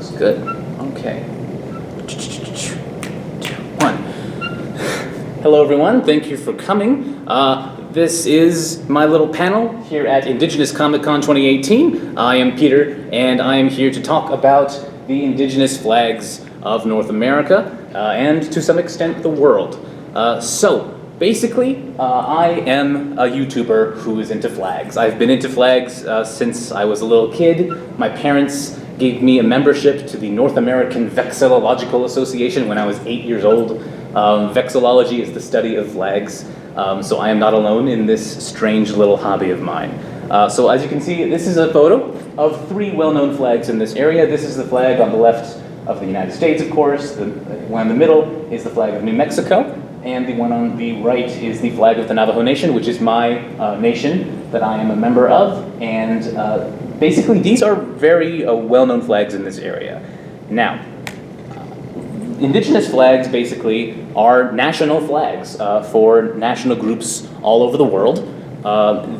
Looks good. Okay. One. Hello, everyone. Thank you for coming. This is my little panel here at Indigenous Comic Con 2018. I am Peter, and I am here to talk about the indigenous flags of North America and, to some extent, the world. So, basically, I am a YouTuber who is into flags. I've been into flags since I was a little kid. My parents gave me a membership to the North American Vexillological Association when I was 8 years old. Vexillology is the study of flags, so I am not alone in this strange little hobby of mine. So as you can see, this is a photo of three well-known flags in this area. This is the flag on the left of the United States, of course. The one in the middle is the flag of New Mexico, and the one on the right is the flag of the Navajo Nation, which is my nation that I am a member of. And basically, these are very well-known flags in this area. Now, indigenous flags basically are national flags for national groups all over the world.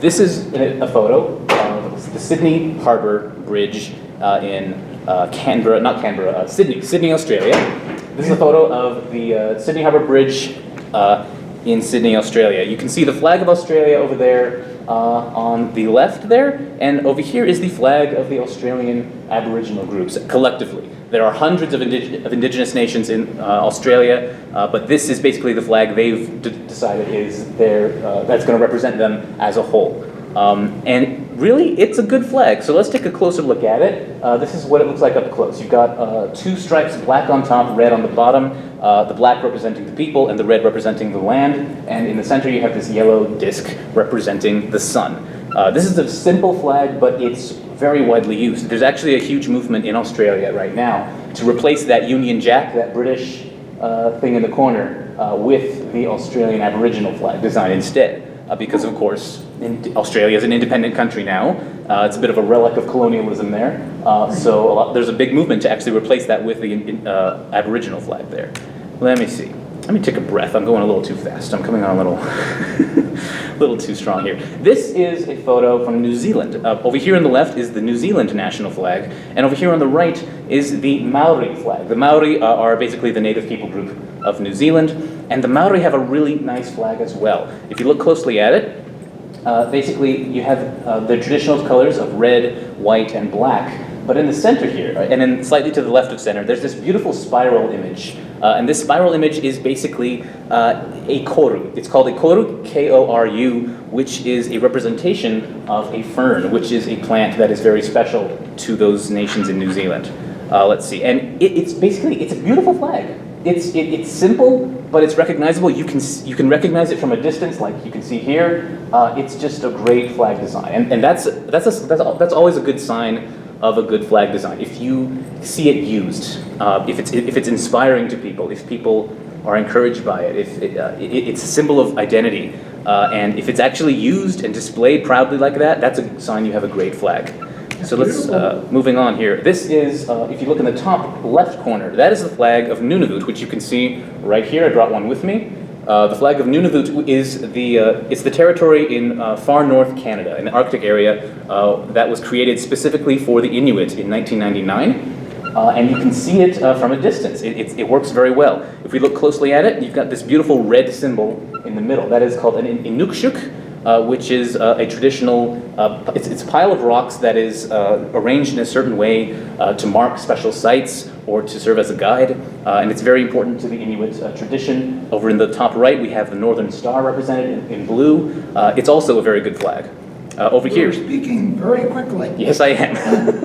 This is a photo of the Sydney Harbour Bridge in Sydney, Australia. This is a photo of the Sydney Harbour Bridge in Sydney, Australia. You can see the flag of Australia over there on the left there, and over here is the flag of the Australian Aboriginal groups collectively. There are hundreds of indigenous nations in Australia, but this is basically the flag they've decided is that's going to represent them as a whole. And really, it's a good flag. So let's take a closer look at it. This is what it looks like up close. You've got two stripes, black on top, red on the bottom, the black representing the people and the red representing the land. And in the center, you have this yellow disc representing the sun. This is a simple flag, but it's very widely used. There's actually a huge movement in Australia right now to replace that Union Jack, that British thing in the corner, with the Australian Aboriginal flag design instead. Because, of course, Australia is an independent country now. It's a bit of a relic of colonialism there. So there's a big movement to actually replace that with the Aboriginal flag there. Let me see. Let me take a breath. I'm going a little too fast. I'm coming on a little too strong here. This is a photo from New Zealand. Over here on the left is the New Zealand national flag, and over here on the right is the Maori flag. The Maori are basically the native people group of New Zealand, and the Maori have a really nice flag as well. If you look closely at it, basically you have the traditional colors of red, white, and black. But in the center here, and then slightly to the left of center, there's this beautiful spiral image. And this spiral image is basically a koru. It's called a koru, K-O-R-U, which is a representation of a fern, which is a plant that is very special to those nations in New Zealand. Let's see, and it's a beautiful flag. It's simple, but it's recognizable. You can recognize it from a distance, like you can see here. It's just a great flag design, and that's always a good sign of a good flag design. If you see it used, if it's inspiring to people, if people are encouraged by it, if it's a symbol of identity, and if it's actually used and displayed proudly like that, that's a sign you have a great flag. So let's, moving on here. This is, if you look in the top left corner, that is the flag of Nunavut, which you can see right here. I brought one with me. The flag of Nunavut is it's the territory in far north Canada, in the Arctic area, that was created specifically for the Inuit in 1999. And you can see it from a distance. It works very well. If we look closely at it, you've got this beautiful red symbol in the middle. That is called an Inukshuk, which is a traditional, it's a pile of rocks that is arranged in a certain way to mark special sites or to serve as a guide, and it's very important to the Inuit tradition. Over in the top right, we have the Northern Star represented in blue. It's also a very good flag. Over here. You're speaking very quickly. Yes, I am.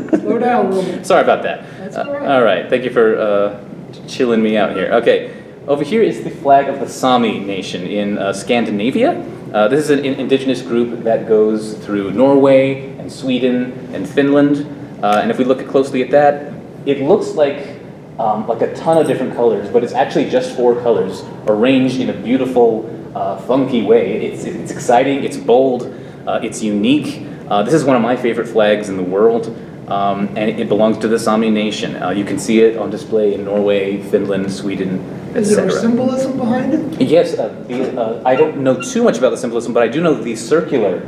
Slow down a little bit. Sorry about that. That's all right. All right, thank you for chilling me out here. Okay, over here is the flag of the Sami Nation in Scandinavia. This is an indigenous group that goes through Norway and Sweden and Finland. And if we look closely at that, it looks like a ton of different colors, but it's actually just 4 colors arranged in a beautiful, funky way. It's exciting, it's bold, it's unique. This is one of my favorite flags in the world, and it belongs to the Sami Nation. You can see it on display in Norway, Finland, Sweden, Is there a symbolism behind it? Yes, I don't know too much about the symbolism, but I do know that the circular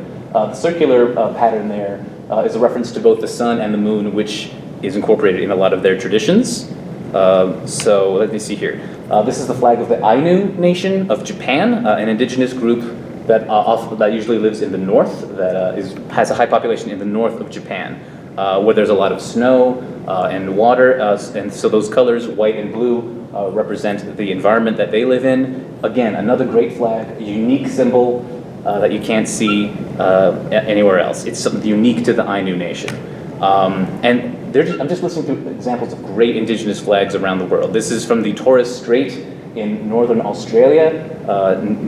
pattern there is a reference to both the sun and the moon, which is incorporated in a lot of their traditions. So let me see here. This is the flag of the Ainu Nation of Japan, an indigenous group that usually lives in the north, that has a high population in the north of Japan, where there's a lot of snow and water, and so those colors, white and blue, represent the environment that they live in. Again, another great flag, a unique symbol that you can't see anywhere else. It's something unique to the Ainu Nation. And I'm just listening to examples of great indigenous flags around the world. This is from the Torres Strait in northern Australia,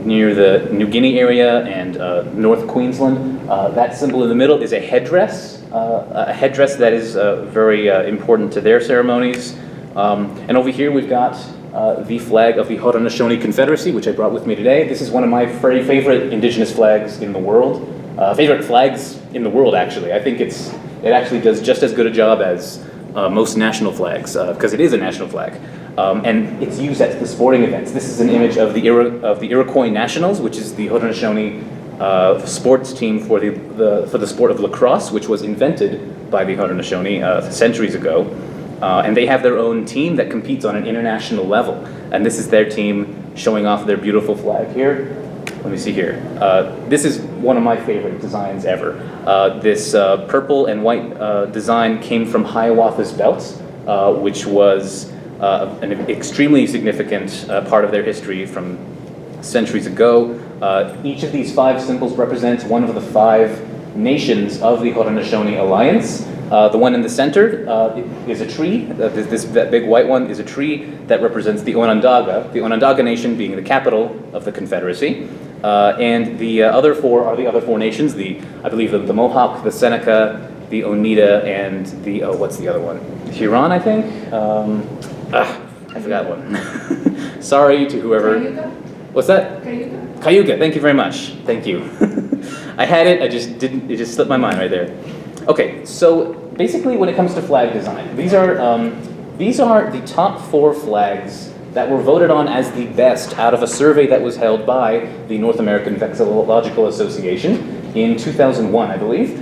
near the New Guinea area and North Queensland. That symbol in the middle is a headdress that is very important to their ceremonies. And over here we've got the flag of the Haudenosaunee Confederacy, which I brought with me today. This is one of my very favorite indigenous flags in the world. Favorite flags in the world, actually. I think it actually does just as good a job as most national flags, because it is a national flag. And it's used at the sporting events. This is an image of the Iroquois Nationals, which is the Haudenosaunee sports team for the sport of lacrosse, which was invented by the Haudenosaunee centuries ago. And they have their own team that competes on an international level. And this is their team showing off their beautiful flag here. Let me see here. This is one of my favorite designs ever. This purple and white design came from Hiawatha's belt, which was an extremely significant part of their history from centuries ago. Each of these 5 symbols represents one of the 5 nations of the Haudenosaunee Alliance. The one in the center is a tree. That big white one is a tree that represents the Onondaga Nation being the capital of the Confederacy. And the other 4 are the other 4 nations, I believe the Mohawk, the Seneca, the Oneida, and the, what's the other one? Huron, I think? I forgot one. Sorry to whoever. Cayuga? What's that? Cayuga? Cayuga, thank you very much. Thank you. I had it, it just slipped my mind right there. Okay, so basically when it comes to flag design, these are the top 4 flags that were voted on as the best out of a survey that was held by the North American Vexillological Association in 2001, I believe.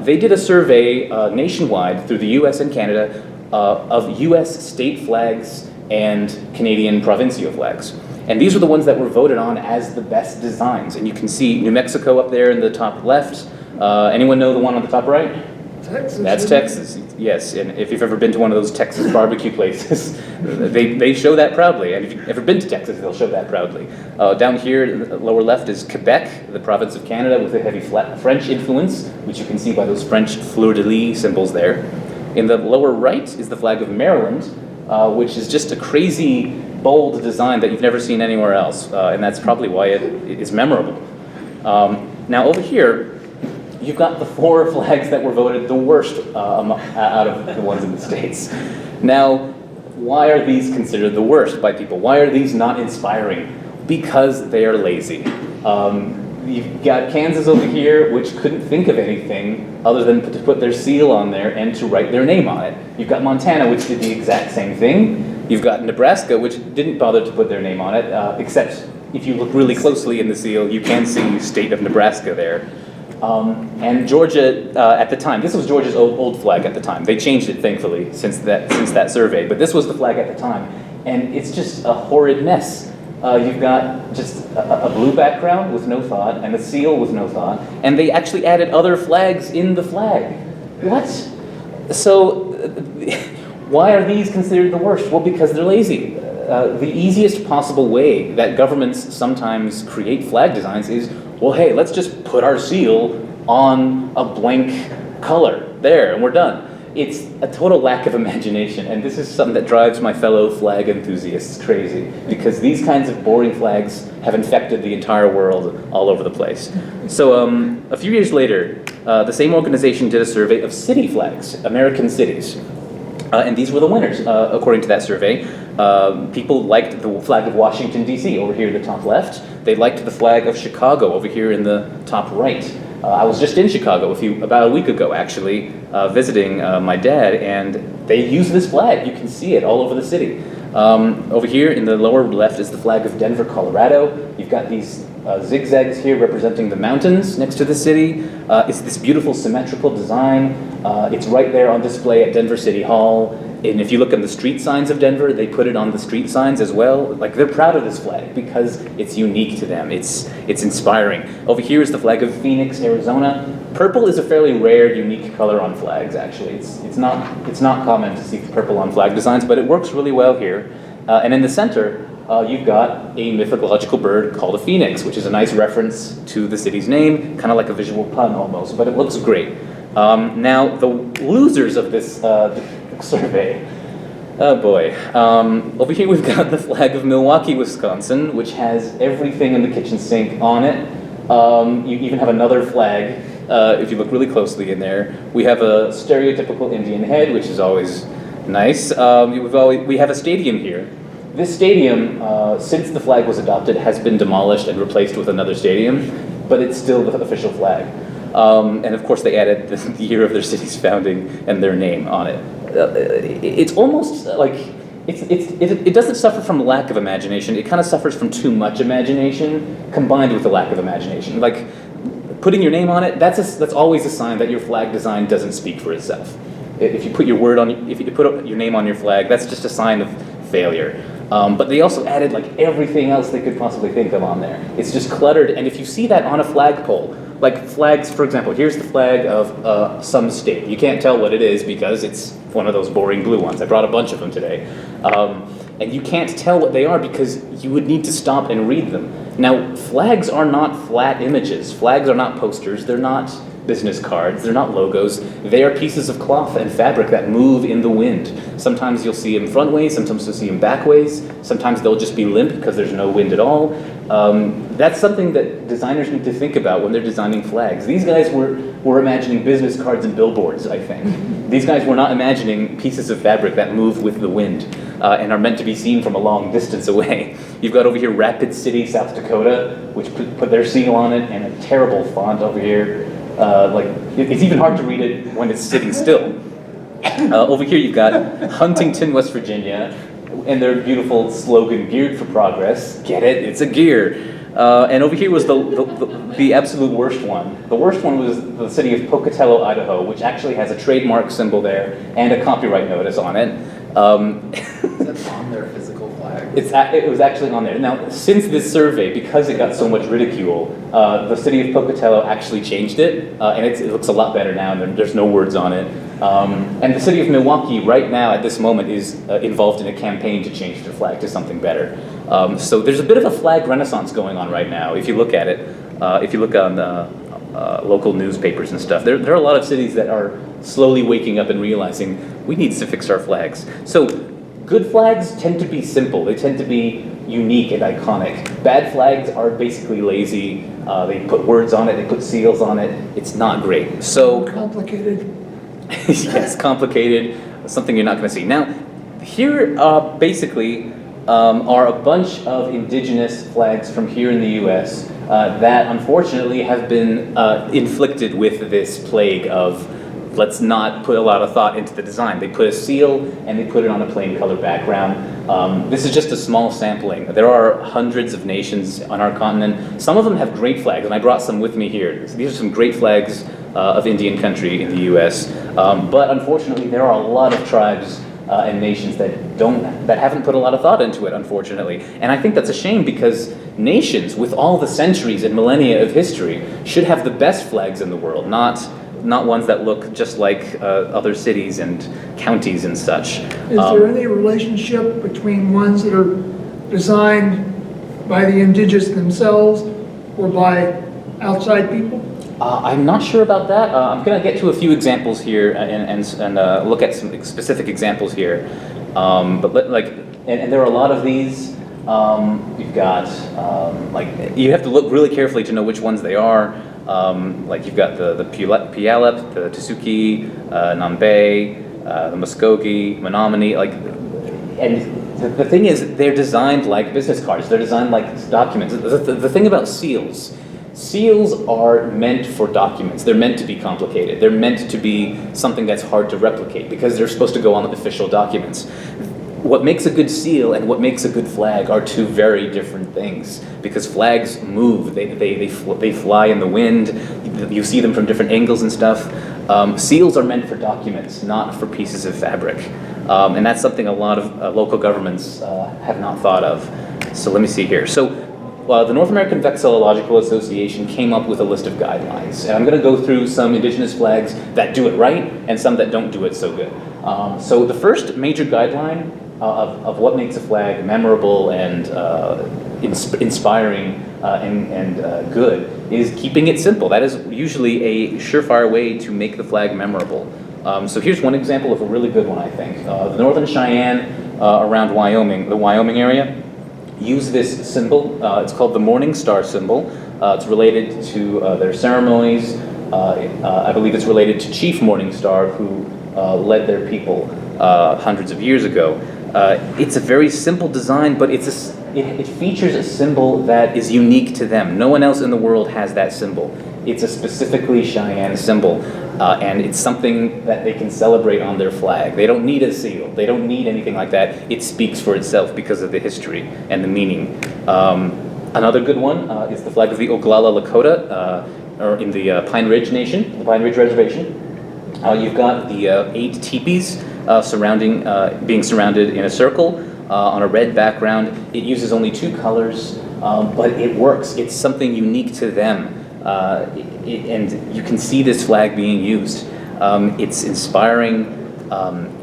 They did a survey nationwide through the US and Canada of US state flags and Canadian provincial flags. And these were the ones that were voted on as the best designs. And you can see New Mexico up there in the top left. Anyone know the one on the top right? Texas. That's Texas, yes. And if you've ever been to one of those Texas barbecue places, they show that proudly. And if you've ever been to Texas, they'll show that proudly. Down here, the lower left is Quebec, the province of Canada, with a heavy French influence, which you can see by those French fleur-de-lis symbols there. In the lower right is the flag of Maryland, which is just a crazy, bold design that you've never seen anywhere else. And that's probably why it is memorable. Now over here, you've got the 4 flags that were voted the worst out of the ones in the States. Now, why are these considered the worst by people? Why are these not inspiring? Because they are lazy. You've got Kansas over here, which couldn't think of anything other than to put their seal on there and to write their name on it. You've got Montana, which did the exact same thing. You've got Nebraska, which didn't bother to put their name on it, except if you look really closely in the seal, you can see state of Nebraska there. And Georgia, at the time, this was Georgia's old flag at the time. They changed it, thankfully, since that survey. But this was the flag at the time. And it's just a horrid mess. You've got just a blue background with no thought, and a seal with no thought. And they actually added other flags in the flag. What? So, why are these considered the worst? Well, because they're lazy. The easiest possible way that governments sometimes create flag designs is, well, hey, let's just put our seal on a blank color there, and we're done. It's a total lack of imagination, and this is something that drives my fellow flag enthusiasts crazy, because these kinds of boring flags have infected the entire world all over the place. So a few years later, the same organization did a survey of city flags, American cities. And these were the winners, according to that survey. People liked the flag of Washington, D.C., over here in the top left. They liked the flag of Chicago, over here in the top right. I was just in Chicago about a week ago, actually, visiting my dad, and they use this flag. You can see it all over the city. Over here in the lower left is the flag of Denver, Colorado. You've got these zigzags here representing the mountains next to the city. It's this beautiful symmetrical design. It's right there on display at Denver City Hall. And if you look on the street signs of Denver, they put it on the street signs as well. Like, they're proud of this flag because it's unique to them. It's inspiring. Over here is the flag of Phoenix, Arizona. Purple is a fairly rare, unique color on flags, actually. It's not common to see purple on flag designs, but it works really well here. And in the center, you've got a mythological bird called a phoenix, which is a nice reference to the city's name, kind of like a visual pun almost, but it looks great. Now, the losers of this survey, oh boy. Over here we've got the flag of Milwaukee, Wisconsin, which has everything in the kitchen sink on it. You even have another flag, if you look really closely in there. We have a stereotypical Indian head, which is always nice. We have a stadium here. This stadium, since the flag was adopted, has been demolished and replaced with another stadium, but it's still the official flag. And of course they added the year of their city's founding and their name on it. It's almost like, it doesn't suffer from lack of imagination, it kind of suffers from too much imagination combined with the lack of imagination. Like, putting your name on it, that's always a sign that your flag design doesn't speak for itself. If you put your name on your flag, that's just a sign of failure. But they also added like everything else they could possibly think of on there. It's just cluttered, and if you see that on a flagpole, like flags, for example, here's the flag of some state. You can't tell what it is because it's one of those boring blue ones. I brought a bunch of them today. And you can't tell what they are because you would need to stop and read them. Now, flags are not flat images. Flags are not posters. They're not business cards. They're not logos. They are pieces of cloth and fabric that move in the wind. Sometimes you'll see them front ways, sometimes you'll see them back ways, sometimes they'll just be limp because there's no wind at all. That's something that designers need to think about when they're designing flags. These guys were imagining business cards and billboards, I think. These guys were not imagining pieces of fabric that move with the wind and are meant to be seen from a long distance away. You've got over here Rapid City, South Dakota, which put their seal on it, and a terrible font over here. It's even hard to read it when it's sitting still. Over here you've got Huntington, West Virginia, and their beautiful slogan, Geared for Progress. Get it? It's a gear. And over here was the absolute worst one. The worst one was the city of Pocatello, Idaho, which actually has a trademark symbol there and a copyright notice on it. Is that on their physical flag? It was actually on there. Now, since this survey, because it got so much ridicule, the city of Pocatello actually changed it, and it looks a lot better now, and there's no words on it. And the city of Milwaukee, right now, at this moment, is involved in a campaign to change their flag to something better. So there's a bit of a flag renaissance going on right now, if you look at it. If you look on local newspapers and stuff, there are a lot of cities that are slowly waking up and realizing we need to fix our flags. So good flags tend to be simple. They tend to be unique and iconic. Bad flags are basically lazy. They put words on it, they put seals on it. It's not great. So Complicated. yes, complicated, something you're not going to see. Now, here basically are a bunch of indigenous flags from here in the US that unfortunately have been inflicted with this plague of let's not put a lot of thought into the design. They put a seal and they put it on a plain color background. This is just a small sampling. There are hundreds of nations on our continent. Some of them have great flags, and I brought some with me here. So these are some great flags of Indian country in the US. But unfortunately, there are a lot of tribes and nations that haven't put a lot of thought into it, unfortunately. And I think that's a shame because nations with all the centuries and millennia of history should have the best flags in the world, not ones that look just like other cities and counties and such. Is there any relationship between ones that are designed by the indigenous themselves or by outside people? I'm not sure about that. I'm going to get to a few examples here and look at some specific examples here. And there are a lot of these. You've got you have to look really carefully to know which ones they are. Like you've got the Puyallup, the Tusuki, Nambe, the Muskogee, Menominee. And the thing is, they're designed like business cards. They're designed like documents. The thing about seals. Seals are meant for documents. They're meant to be complicated. They're meant to be something that's hard to replicate because they're supposed to go on official documents. what makes a good seal and what makes a good flag are two very different things, because flags move, they fly in the wind, you see them from different angles and stuff. Seals are meant for documents, not for pieces of fabric. And that's something a lot of local governments have not thought of. So let me see here. So the North American Vexillological Association came up with a list of guidelines. And I'm going to go through some indigenous flags that do it right and some that don't do it so good. So the first major guideline of what makes a flag memorable and inspiring and good is keeping it simple. That is usually a surefire way to make the flag memorable. So here's one example of a really good one, I think. The Northern Cheyenne around Wyoming, the Wyoming area, use this symbol. It's called the Morning Star symbol. It's related to their ceremonies. I believe it's related to Chief Morning Star, who led their people hundreds of years ago. It's a very simple design, but it features a symbol that is unique to them. No one else in the world has that symbol. It's a specifically Cheyenne symbol, and it's something that they can celebrate on their flag. They don't need a seal. They don't need anything like that. It speaks for itself because of the history and the meaning. Another good one is the flag of the Oglala Lakota, or in the Pine Ridge Nation, the Pine Ridge Reservation. You've got the 8 teepees being surrounded in a circle on a red background. It uses only 2 colors, but it works. It's something unique to them. And you can see this flag being used. It's inspiring,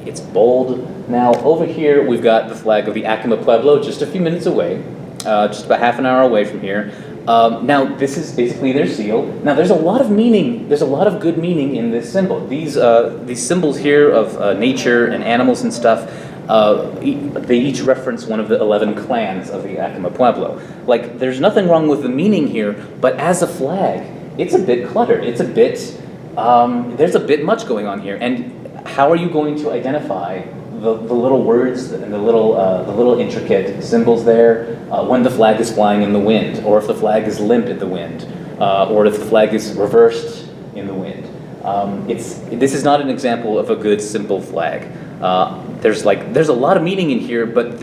it's bold. Now over here we've got the flag of the Acoma Pueblo, just a few minutes away, just about half an hour away from here. Now this is basically their seal. Now there's a lot of meaning, there's a lot of good meaning in this symbol. These symbols here of nature and animals and stuff, they each reference one of the 11 clans of the Acoma Pueblo. Like, there's nothing wrong with the meaning here, but as a flag, it's a bit cluttered. It's a bit, there's a bit much going on here. And how are you going to identify the little words and the little intricate symbols there when the flag is flying in the wind, or if the flag is limp in the wind, or if the flag is reversed in the wind? This is not an example of a good, simple flag. There's a lot of meaning in here, but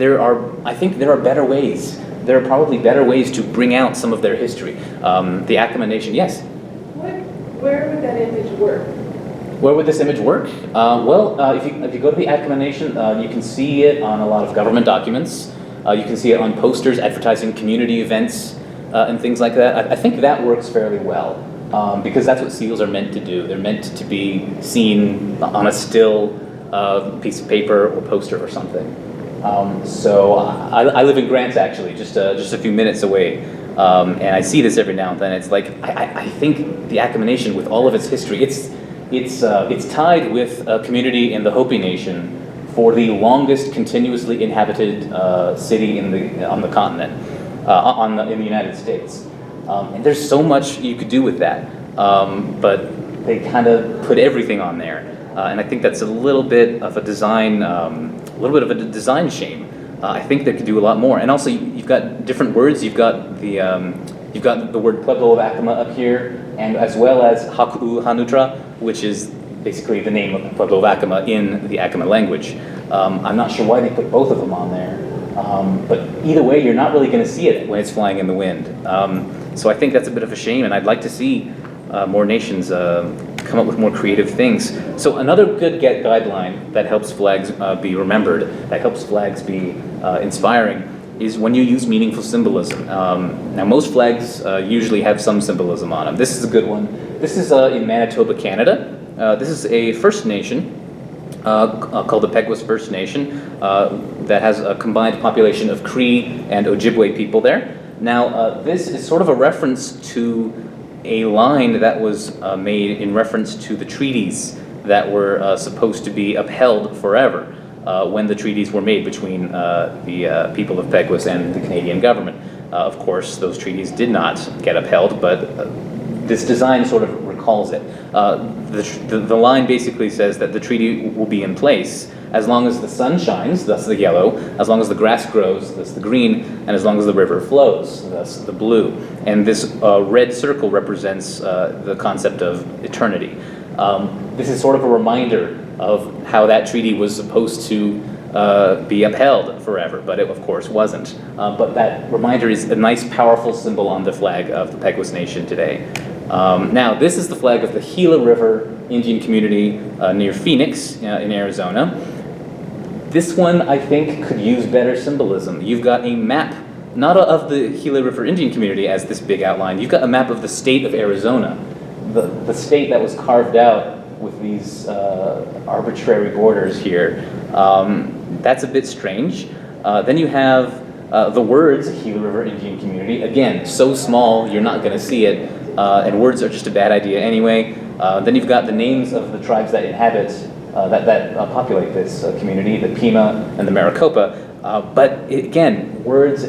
I think there are better ways. There are probably better ways to bring out some of their history. The Acoma Nation, yes? Where would that image work? Where would this image work? If you go to the Acoma Nation, you can see it on a lot of government documents. You can see it on posters advertising community events and things like that. I think that works fairly well, because that's what seals are meant to do. They're meant to be seen on a still piece of paper or poster or something. So I live in Grants, actually, just a few minutes away, and I see this every now and then. It's like I think the Acoma Nation, with all of its history, it's tied with a community in the Hopi Nation for the longest continuously inhabited city on the continent, in the United States. And there's so much you could do with that, but they kind of put everything on there. And I think that's a little bit of a design shame. I think they could do a lot more. And also, you've got different words. You've got the word Pueblo of Acoma up here, and as well as Haku'u Hanutra, which is basically the name of the Pueblo of Acoma in the Acoma language. I'm not sure why they put both of them on there, but either way, you're not really going to see it when it's flying in the wind. So I think that's a bit of a shame, and I'd like to see more nations come up with more creative things. So another good guideline that helps flags be remembered, that helps flags be inspiring, is when you use meaningful symbolism. Now most flags usually have some symbolism on them. This is a good one. This is in Manitoba, Canada. This is a First Nation called the Pekus First Nation that has a combined population of Cree and Ojibwe people there. Now this is sort of a reference to a line that was made in reference to the treaties that were supposed to be upheld forever when the treaties were made between the people of Pekus and the Canadian government. Of course, those treaties did not get upheld, but this design sort of recalls it. The line basically says that the treaty will be in place as long as the sun shines, thus the yellow, as long as the grass grows, thus the green, and as long as the river flows, thus the blue. And this red circle represents the concept of eternity. This is sort of a reminder of how that treaty was supposed to be upheld forever, but it of course wasn't. But that reminder is a nice, powerful symbol on the flag of the Pekus Nation today. Now, this is the flag of the Gila River Indian community near Phoenix in Arizona. This one, I think, could use better symbolism. You've got a map, not of the Gila River Indian community as this big outline, you've got a map of the state of Arizona, the state that was carved out with these arbitrary borders here. That's a bit strange. Then you have the words Gila River Indian community. Again, so small, you're not going to see it, and words are just a bad idea anyway. Then you've got the names of the tribes that inhabit, that populate this community, the Pima and the Maricopa. Again, words,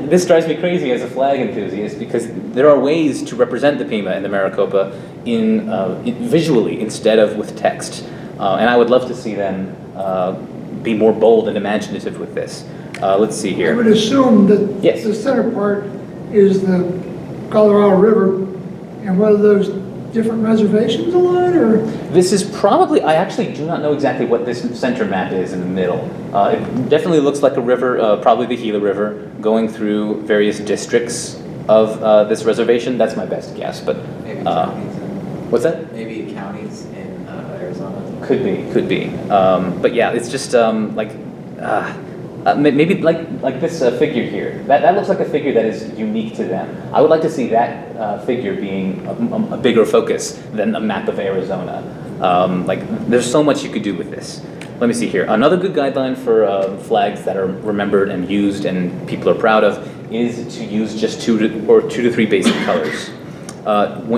this drives me crazy as a flag enthusiast because there are ways to represent the Pima and the Maricopa visually instead of with text. And I would love to see them be more bold and imaginative with this. Let's see here. I would assume that Yes. the center part is the Colorado River, and whether those different reservations align, or? This is probably, I actually do not know exactly what this center map is in the middle. It definitely looks like a river, probably the Gila River, going through various districts of this reservation. That's my best guess, but Maybe counties what's that? maybe counties in Arizona. Could be. But yeah, it's just maybe like this figure here. That looks like a figure that is unique to them. I would like to see that figure being a bigger focus than a map of Arizona. There's so much you could do with this. Let me see here. Another good guideline for flags that are remembered and used and people are proud of is to use just two to three basic colors.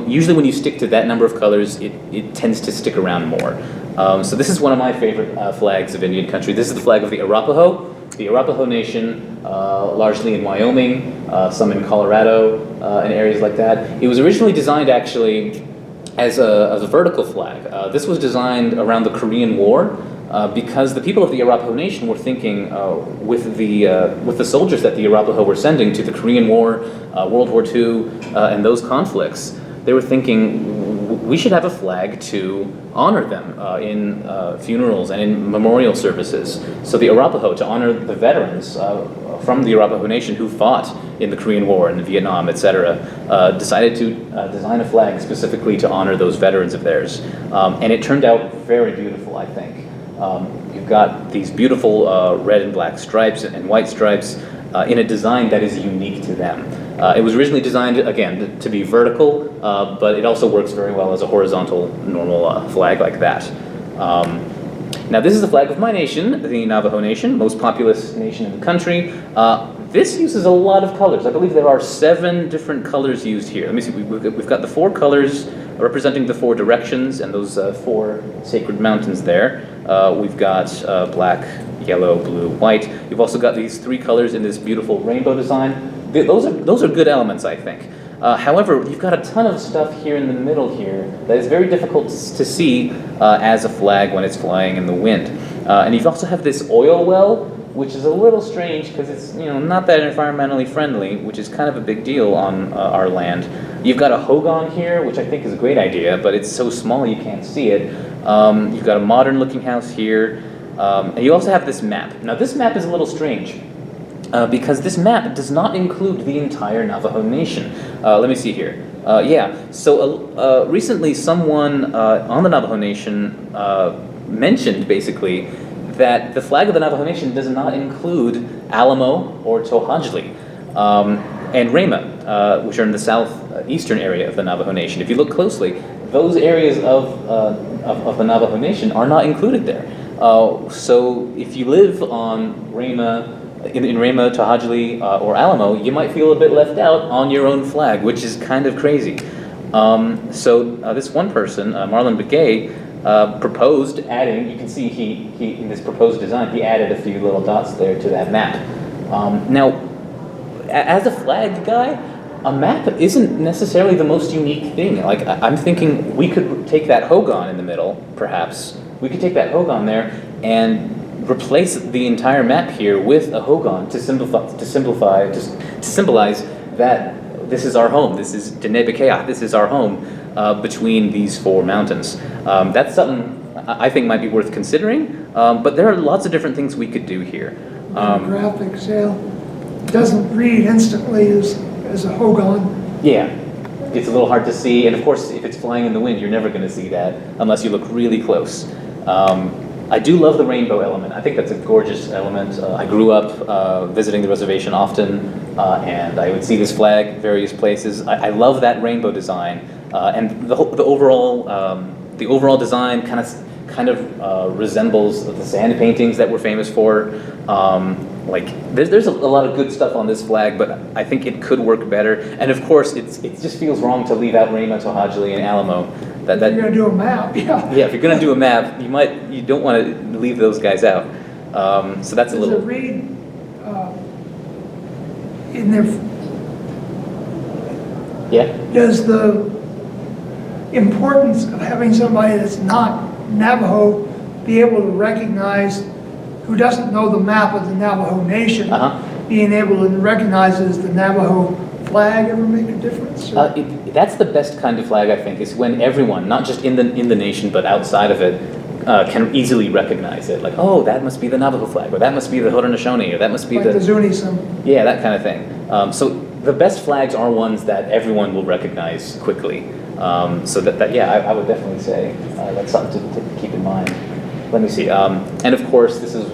Usually when you stick to that number of colors, it tends to stick around more. So this is one of my favorite flags of Indian country. This is the flag of the Arapaho Nation, largely in Wyoming, some in Colorado, and areas like that. It was originally designed actually as a vertical flag. This was designed around the Korean War because the people of the Arapaho Nation were thinking with the soldiers that the Arapaho were sending to the Korean War, World War II, and those conflicts, they were thinking we should have a flag to honor them in funerals and in memorial services. So the Arapaho, to honor the veterans from the Arapaho Nation who fought in the Korean War and Vietnam, etc., decided to design a flag specifically to honor those veterans of theirs. And it turned out very beautiful, I think. You've got these beautiful red and black stripes and white stripes in a design that is unique to them. It was originally designed, again, to be vertical, but it also works very well as a horizontal, normal flag like that. Now, this is the flag of my nation, the Navajo Nation, most populous nation in the country. This uses a lot of colors. I believe there are 7 different colors used here. Let me see, we've got the 4 colors representing the 4 directions and those 4 sacred mountains there. We've got black, yellow, blue, white. You've also got these 3 colors in this beautiful rainbow design. Those are good elements, I think. However, you've got a ton of stuff here in the middle here that is very difficult to see as a flag when it's flying in the wind. And you also have this oil well, which is a little strange because it's not that environmentally friendly, which is kind of a big deal on our land. You've got a hogan here, which I think is a great idea, but it's so small you can't see it. You've got a modern-looking house here, and you also have this map. Now, this map is a little strange. Because this map does not include the entire Navajo Nation. Let me see here. So recently someone on the Navajo Nation mentioned basically that the flag of the Navajo Nation does not include Alamo or Tohajli and Rama, which are in the southeastern area of the Navajo Nation. If you look closely, those areas of the Navajo Nation are not included there. So if you live on Rama, in Rama, Tohajli, or Alamo, you might feel a bit left out on your own flag, which is kind of crazy. This one person, Marlon Begay, proposed adding, you can see he in this proposed design, he added a few little dots there to that map. Now, as a flag guy, a map isn't necessarily the most unique thing. Like, I'm thinking we could take that hogan in the middle, perhaps. We could take that hogan there and replace the entire map here with a hogan to symbolize that this is our home. This is Diné Bekeah. This is our home between these 4 mountains. That's something I think might be worth considering. But there are lots of different things we could do here. Graphics, yeah. Doesn't read instantly as a Hogan. Yeah, it's a little hard to see, and of course, if it's flying in the wind, you're never going to see that unless you look really close. I do love the rainbow element. I think that's a gorgeous element. I grew up visiting the reservation often, and I would see this flag various places. I love that rainbow design, and the overall design kind of resembles the sand paintings that we're famous for. There's a lot of good stuff on this flag, but I think it could work better. And of course, it just feels wrong to leave out Raima, Tohajili, and Alamo. You're going to do a map, yeah. Yeah, if you're going to do a map, you don't want to leave those guys out. So that's a Does little. it read in their? Yeah. Does the importance of having somebody that's not Navajo be able to recognize, who doesn't know the map of the Navajo Nation, being able to recognize it as the Navajo flag ever make a difference? That's the best kind of flag, I think, is when everyone, not just in the nation but outside of it, can easily recognize it. Like, oh, that must be the Navajo flag, or that must be the Haudenosaunee, or that must be like the Zuni symbol. Yeah, that kind of thing. So the best flags are ones that everyone will recognize quickly. So I would definitely say that's something to keep in mind. Let me see. And of course, this is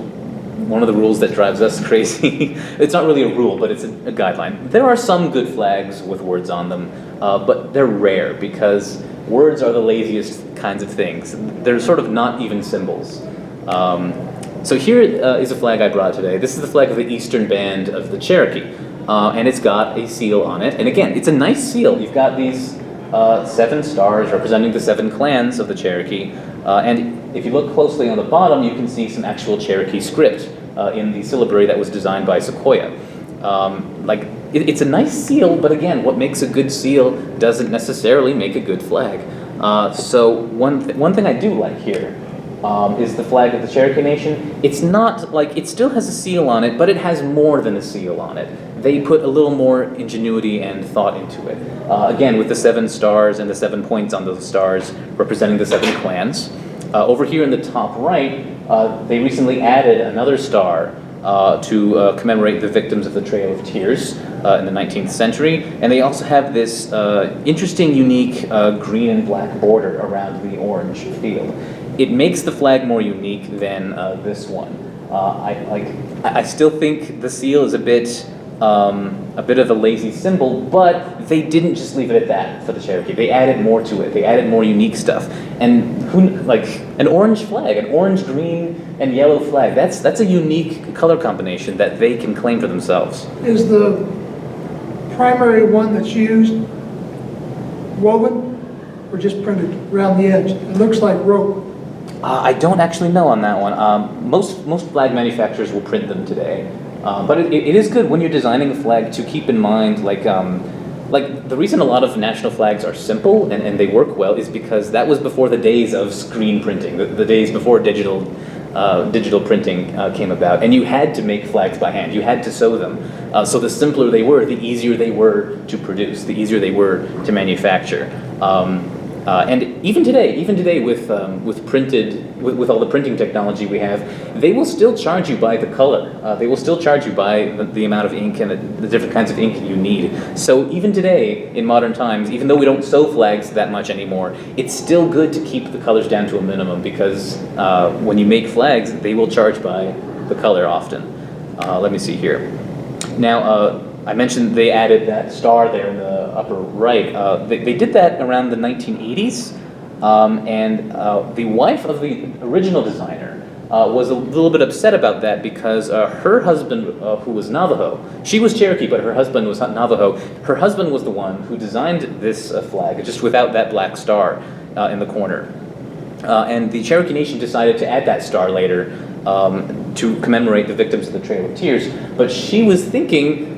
one of the rules that drives us crazy. It's not really a rule, but it's a guideline. There are some good flags with words on them, but they're rare because words are the laziest kinds of things. They're sort of not even symbols. So here is a flag I brought today. This is the flag of the Eastern Band of the Cherokee, and it's got a seal on it. And again, it's a nice seal. You've got these 7 stars representing the 7 clans of the Cherokee, and if you look closely on the bottom, you can see some actual Cherokee script in the syllabary that was designed by Sequoia. It's a nice seal, but again, what makes a good seal doesn't necessarily make a good flag. So one thing I do like here is the flag of the Cherokee Nation. It's not like, it still has a seal on it, but it has more than a seal on it. They put a little more ingenuity and thought into it. Again, with the 7 stars and the 7 points on those stars representing the 7 clans. Over here in the top right, they recently added another star to commemorate the victims of the Trail of Tears in the 19th century. And they also have this interesting, unique green and black border around the orange field. It makes the flag more unique than this one. I still think the seal is a bit of a lazy symbol, but they didn't just leave it at that for the Cherokee. They added more to it. They added more unique stuff. And an orange flag, an orange, green, and yellow flag, that's a unique color combination that they can claim for themselves. Is the primary one that's used woven or just printed around the edge? It looks like rope. I don't actually know on that one. Most flag manufacturers will print them today. But it is good when you're designing a flag to keep in mind, the reason a lot of national flags are simple and they work well is because that was before the days of screen printing, the days before digital printing came about. And you had to make flags by hand. You had to sew them. So the simpler they were, the easier they were to produce, the easier they were to manufacture. And even today, with all the printing technology we have, they will still charge you by the color. They will still charge you by the amount of ink and the different kinds of ink you need. So even today, in modern times, even though we don't sew flags that much anymore, it's still good to keep the colors down to a minimum because when you make flags, they will charge by the color often. Let me see here. Now, I mentioned they added that star there in the upper right. They did that around the 1980s, and the wife of the original designer was a little bit upset about that because her husband, who was Navajo, she was Cherokee, but her husband was Navajo. Her husband was the one who designed this flag, just without that black star in the corner. And the Cherokee Nation decided to add that star later to commemorate the victims of the Trail of Tears. But she was thinking.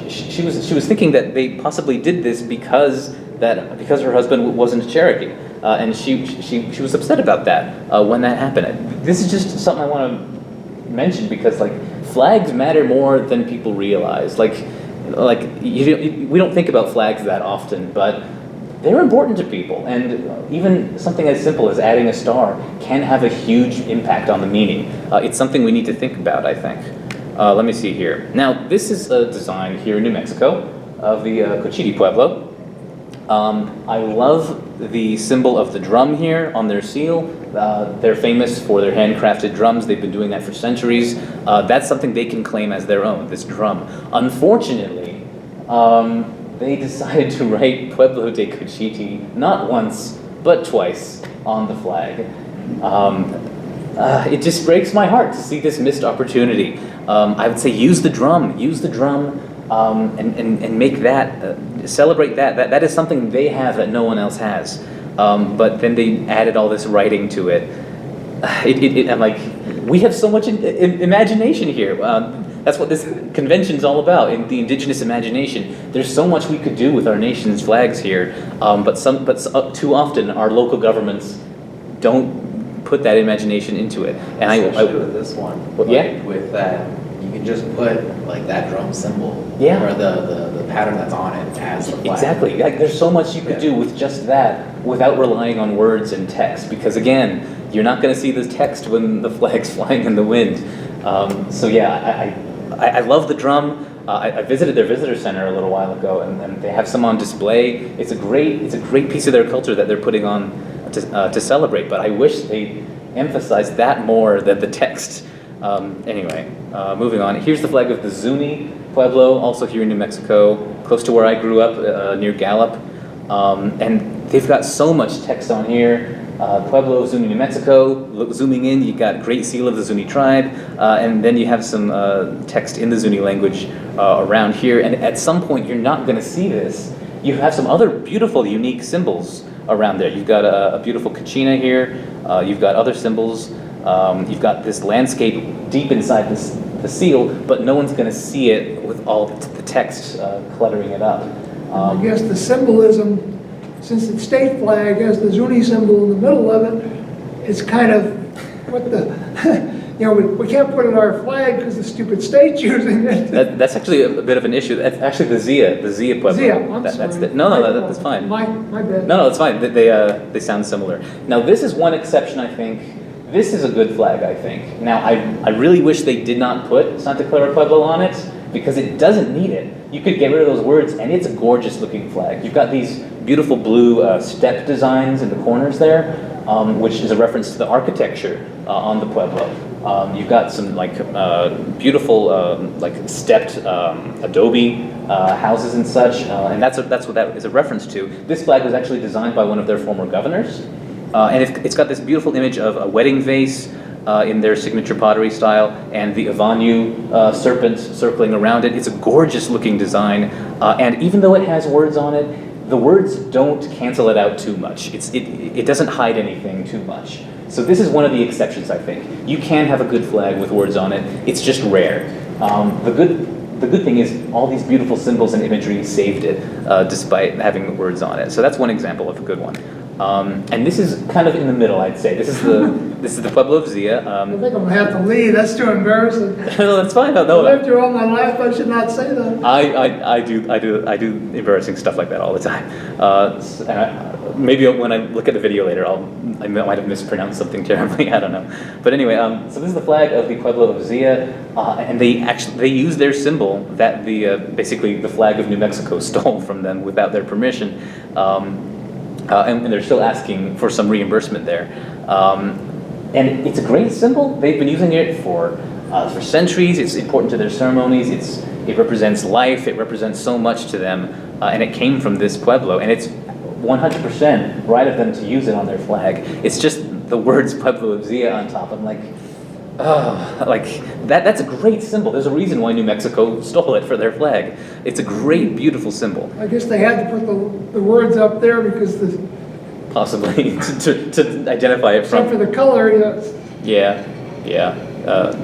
She was thinking that they possibly did this because her husband wasn't a Cherokee, and she was upset about that when that happened. This is just something I want to mention because flags matter more than people realize. We don't think about flags that often, but they're important to people, and even something as simple as adding a star can have a huge impact on the meaning. It's something we need to think about, I think. Let me see here. Now, this is a design here in New Mexico of the Cochiti Pueblo. I love the symbol of the drum here on their seal. They're famous for their handcrafted drums. They've been doing that for centuries. That's something they can claim as their own, this drum. Unfortunately, they decided to write Pueblo de Cochiti not once, but twice on the flag. It just breaks my heart to see this missed opportunity. I would say use the drum, and make that, celebrate that. That is something they have that no one else has. But then they added all this writing to it. I'm like, we have so much imagination here. That's what this convention is all about, in the indigenous imagination. There's so much we could do with our nation's flags here, but too often our local governments don't put that imagination into it. And Especially with this one, well, yeah, with that, you can just put like that drum symbol, yeah, or the pattern that's on it as the flag. Exactly. Like, there's so much you could do with just that without relying on words and text, because again, you're not going to see the text when the flag's flying in the wind. So yeah, I love the drum. I visited their visitor center a little while ago, and they have some on display. It's a great piece of their culture that they're putting on to celebrate. But I wish they emphasized that more than the text. Anyway, moving on. Here's the flag of the Zuni Pueblo, also here in New Mexico, close to where I grew up, near Gallup. And they've got so much text on here. Pueblo, Zuni, New Mexico. Zooming in, you got Great Seal of the Zuni tribe, and then you have some text in the Zuni language around here. And at some point, you're not going to see this. You have some other beautiful, unique symbols around there. You've got a beautiful kachina here. You've got other symbols. You've got this landscape deep inside the seal, but no one's going to see it with all the text cluttering it up. I guess the symbolism, since the state flag has the Zuni symbol in the middle of it, it's kind of what the, we can't put it in our flag because the stupid state's using it. That's actually a bit of an issue. That's actually the Zia Pueblo. Zia, I'm sorry. That's fine. My bad. No, it's fine. They sound similar. Now, this is one exception, I think. This is a good flag, I think. Now, I really wish they did not put Santa Clara Pueblo on it, because it doesn't need it. You could get rid of those words, and it's a gorgeous looking flag. You've got these beautiful blue step designs in the corners there, which is a reference to the architecture on the Pueblo. You've got some beautiful stepped adobe houses and such, and that's what that is a reference to. This flag was actually designed by one of their former governors, and it's got this beautiful image of a wedding vase in their signature pottery style, and the Avanu serpent circling around it. It's a gorgeous looking design, and even though it has words on it, the words don't cancel it out too much. It doesn't hide anything too much. So this is one of the exceptions, I think. You can have a good flag with words on it. It's just rare. The good thing is all these beautiful symbols and imagery saved it, despite having the words on it. So that's one example of a good one. And this is kind of in the middle, I'd say. This is the Pueblo of Zia. I think I'm gonna have to leave. That's too embarrassing. No, that's fine. I lived here all my life. I should not say that. I do embarrassing stuff like that all the time. Maybe when I look at the video later, I might have mispronounced something terribly. I don't know. But anyway, so this is the flag of the Pueblo of Zia, and they use their symbol that basically the flag of New Mexico stole from them without their permission. And they're still asking for some reimbursement there. And it's a great symbol. They've been using it for centuries. It's important to their ceremonies. It represents life. It represents so much to them. And it came from this Pueblo. And it's 100% right of them to use it on their flag. It's just the words Pueblo of Zia on top. I'm like, oh, that's a great symbol. There's a reason why New Mexico stole it for their flag. It's a great, beautiful symbol. I guess they had to put the words up there because possibly to identify it from. Except for the color, yes. Yeah.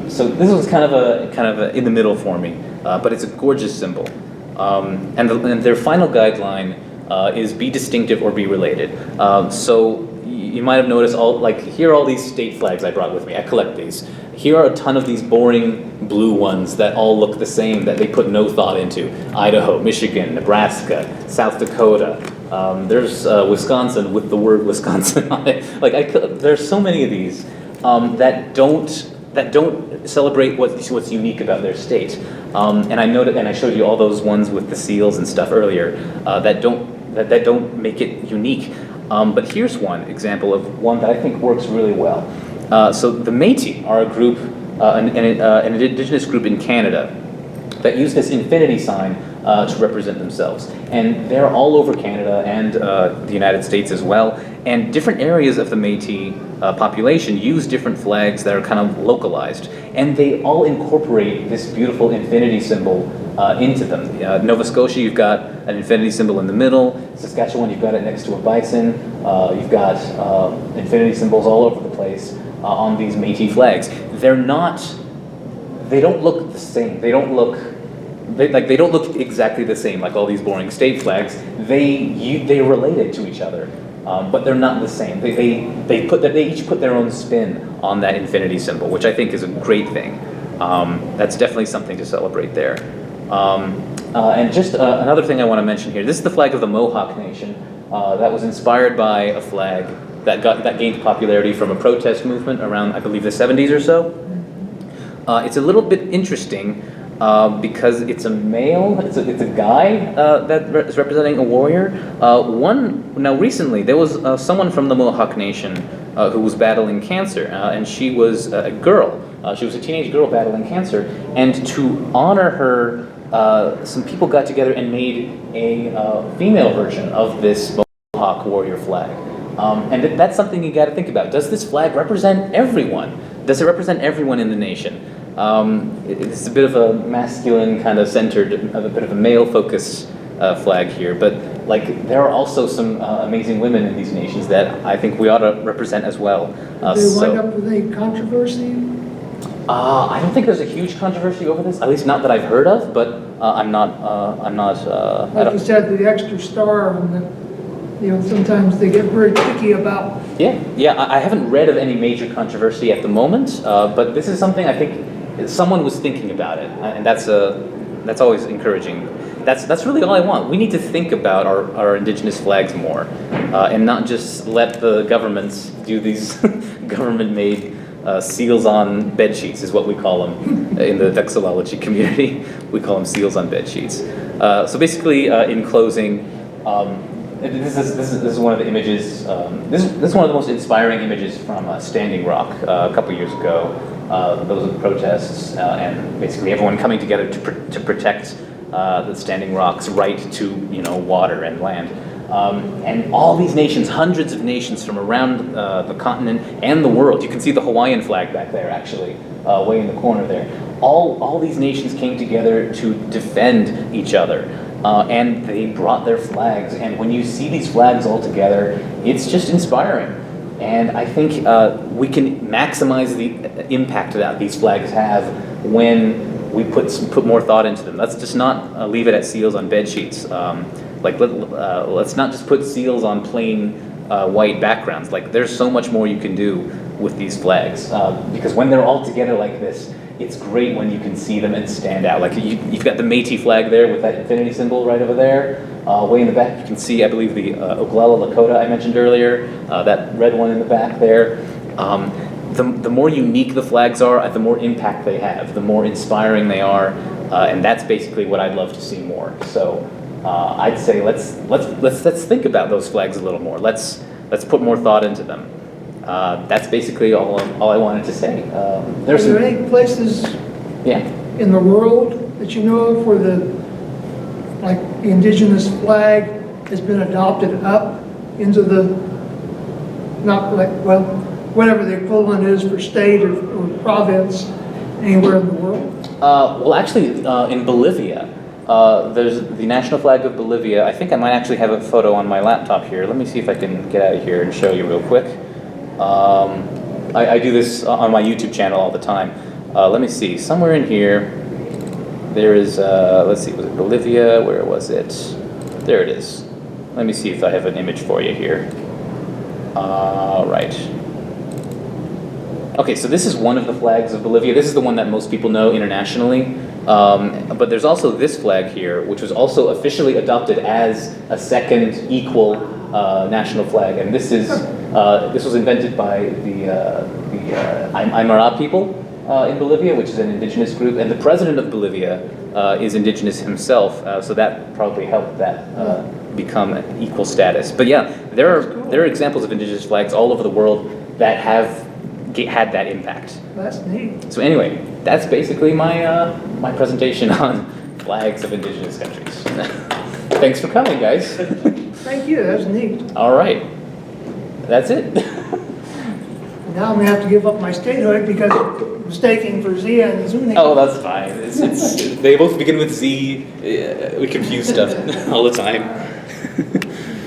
So this was kind of a in the middle for me, but it's a gorgeous symbol. And their final guideline is be distinctive or be related. So you might have noticed here are all these state flags I brought with me. I collect these. Here are a ton of these boring blue ones that all look the same, that they put no thought into. Idaho, Michigan, Nebraska, South Dakota, There's Wisconsin with the word Wisconsin on it. Like there's so many of these that don't celebrate what's unique about their state. And I noted, and I showed you all those ones with the seals and stuff earlier that don't make it unique. But here's one example of one that I think works really well. So the Metis are a group, an indigenous group in Canada that use this infinity sign to represent themselves. And they're all over Canada and the United States as well. And different areas of the Métis population use different flags that are kind of localized. And they all incorporate this beautiful infinity symbol into them. Nova Scotia, you've got an infinity symbol in the middle. Saskatchewan, you've got it next to a bison. You've got infinity symbols all over the place on these Métis flags. They don't look the same. They don't look exactly the same like all these boring state flags. They're related to each other, but they're not the same. They each put their own spin on that infinity symbol, which I think is a great thing. That's definitely something to celebrate there. And just another thing I want to mention here. This is the flag of the Mohawk Nation that was inspired by a flag that gained popularity from a protest movement around, I believe, the 70s or so. It's a little bit interesting because it's a male, it's a guy that is representing a warrior. Now recently there was someone from the Mohawk Nation who was battling cancer, and she was a girl. She was a teenage girl battling cancer, and to honor her, some people got together and made a female version of this Mohawk warrior flag. And that's something you got to think about. Does this flag represent everyone? Does it represent everyone in the nation? It's a bit of a masculine kind of centered, a bit of a male-focused flag here, but like there are also some amazing women in these nations that I think we ought to represent as well. Did they wind up with any controversy? I don't think there's a huge controversy over this, at least not that I've heard of, but I'm not. Like you said, the extra star, and sometimes they get very picky about. Yeah, I haven't read of any major controversy at the moment, but this is something I think someone was thinking about it, and that's always encouraging. That's really all I want. We need to think about our indigenous flags more, and not just let the governments do these government-made seals on bed sheets, is what we call them in the vexillology community. We call them seals on bed sheets. So basically, in closing. This is one of the images. This is one of the most inspiring images from Standing Rock a couple years ago. Those are the protests and basically everyone coming together to protect the Standing Rock's right to water and land. And all these nations, hundreds of nations from around the continent and the world. You can see the Hawaiian flag back there, actually, way in the corner there. All these nations came together to defend each other. And they brought their flags, and when you see these flags all together, it's just inspiring. And I think we can maximize the impact that these flags have when we put more thought into them. Let's just not leave it at seals on bed sheets. Let's not just put seals on plain white backgrounds. Like there's so much more you can do with these flags because when they're all together like this, it's great when you can see them and stand out. Like you've got the Métis flag there with that infinity symbol right over there. Way in the back, you can see, I believe, the Oglala Lakota I mentioned earlier. That red one in the back there. The more unique the flags are, the more impact they have, the more inspiring they are, and that's basically what I'd love to see more. So I'd say let's think about those flags a little more. Let's put more thought into them. That's basically all I wanted to say. Are there any places in the world that you know of where the indigenous flag has been adopted up into whatever the equivalent is for state or province anywhere in the world? Well, actually, in Bolivia, there's the national flag of Bolivia. I think I might actually have a photo on my laptop here. Let me see if I can get out of here and show you real quick. I do this on my YouTube channel all the time. Let me see, somewhere in here, there is, let's see, was it Bolivia? Where was it? There it is. Let me see if I have an image for you here. Right. Okay, so this is one of the flags of Bolivia. This is the one that most people know internationally. But there's also this flag here, which was also officially adopted as a second equal national flag, and this was invented by the Aymara people in Bolivia, which is an indigenous group, and the president of Bolivia is indigenous himself, so that probably helped that become an equal status. But yeah, there are examples of indigenous flags all over the world that have had that impact. That's neat. So anyway, that's basically my my presentation on flags of indigenous countries. Thanks for coming, guys. Thank you, that's neat. All right, that's it. Now I'm gonna have to give up my statehood because I'm mistaking for Zia and Zuni. Oh, that's fine. It's they both begin with Z. We confuse stuff all the time.